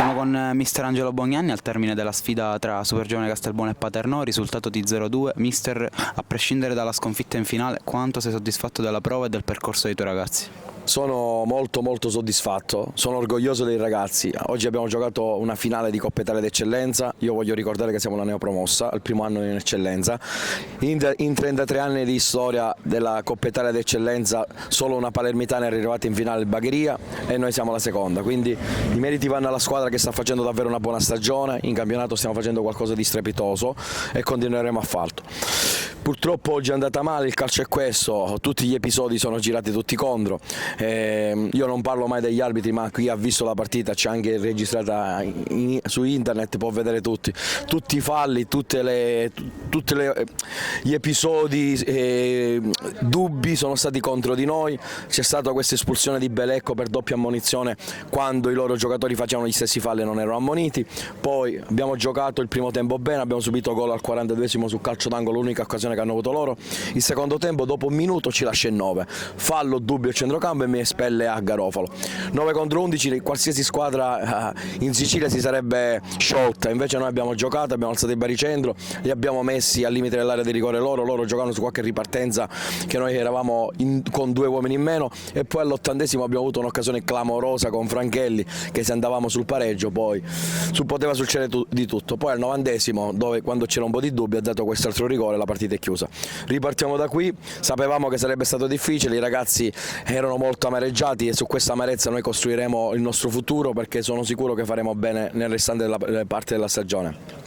Siamo con mister Angelo Bognanni al termine della sfida tra Supergiovane Castelbuono e Paternò, risultato di 0-2. Mister, a prescindere dalla sconfitta in finale, quanto sei soddisfatto della prova e del percorso dei tuoi ragazzi? Sono molto soddisfatto, sono orgoglioso dei ragazzi. Oggi abbiamo giocato una finale di Coppa Italia d'Eccellenza. Io voglio ricordare che siamo la neopromossa, il primo anno in eccellenza. In 33 anni di storia della Coppa Italia d'Eccellenza solo una palermitana è arrivata in finale, il Bagheria, e noi siamo la seconda, quindi i meriti vanno alla squadra che sta facendo davvero una buona stagione. In campionato stiamo facendo qualcosa di strepitoso e continueremo a farlo. Purtroppo oggi è andata male, il calcio è questo, tutti gli episodi sono girati tutti contro. Io non parlo mai degli arbitri, ma chi ha visto la partita c'è anche registrata su internet, può vedere tutti i falli, gli episodi dubbi sono stati contro di noi. C'è stata questa espulsione di Belecco per doppia ammonizione quando i loro giocatori facevano gli stessi falli e non erano ammoniti. Poi abbiamo giocato il primo tempo bene, abbiamo subito gol al 42esimo su calcio d'angolo, l'unica occasione che hanno avuto loro. Il secondo tempo dopo un minuto ci lascia in 9, fallo dubbio al centrocampo e mi espelle a Garofalo. 9 contro 11, qualsiasi squadra in Sicilia si sarebbe sciolta, invece noi abbiamo giocato, abbiamo alzato il baricentro, li abbiamo messi al limite dell'area di rigore loro giocavano su qualche ripartenza che noi eravamo con 2 uomini in meno, e poi all'80esimo abbiamo avuto un'occasione clamorosa con Franchelli che se andavamo sul pareggio poi poteva succedere di tutto. Poi al 90esimo, dove quando c'era un po' di dubbio, ha dato quest'altro rigore, la partita è chiusa. Ripartiamo da qui, sapevamo che sarebbe stato difficile, i ragazzi erano molto amareggiati e su questa amarezza noi costruiremo il nostro futuro, perché sono sicuro che faremo bene nel restante della parte della stagione.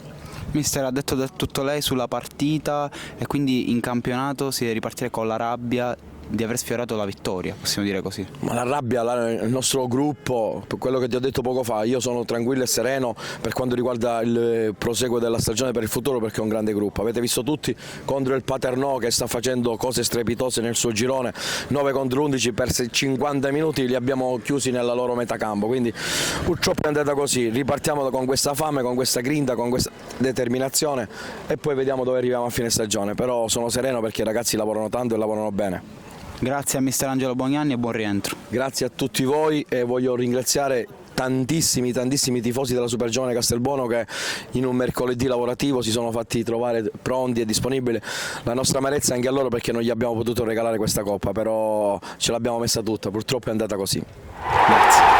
Mister, ha detto tutto lei sulla partita e quindi in campionato si deve ripartire con la rabbia di aver sfiorato la vittoria, possiamo dire così. Ma la rabbia, il nostro gruppo, per quello che ti ho detto poco fa, io sono tranquillo e sereno per quanto riguarda il proseguo della stagione per il futuro, perché è un grande gruppo. Avete visto tutti contro il Paternò che sta facendo cose strepitose nel suo girone, 9 contro 11 per 50 minuti li abbiamo chiusi nella loro metà campo, quindi purtroppo è andata così. Ripartiamo con questa fame, con questa grinta, con questa determinazione e poi vediamo dove arriviamo a fine stagione, però sono sereno perché i ragazzi lavorano tanto e lavorano bene. Grazie a mister Angelo Bognanni e buon rientro. Grazie a tutti voi e voglio ringraziare tantissimi tifosi della Supergiovane Castelbuono che in un mercoledì lavorativo si sono fatti trovare pronti e disponibili. La nostra amarezza anche a loro, perché non gli abbiamo potuto regalare questa coppa, però ce l'abbiamo messa tutta, purtroppo è andata così. Grazie.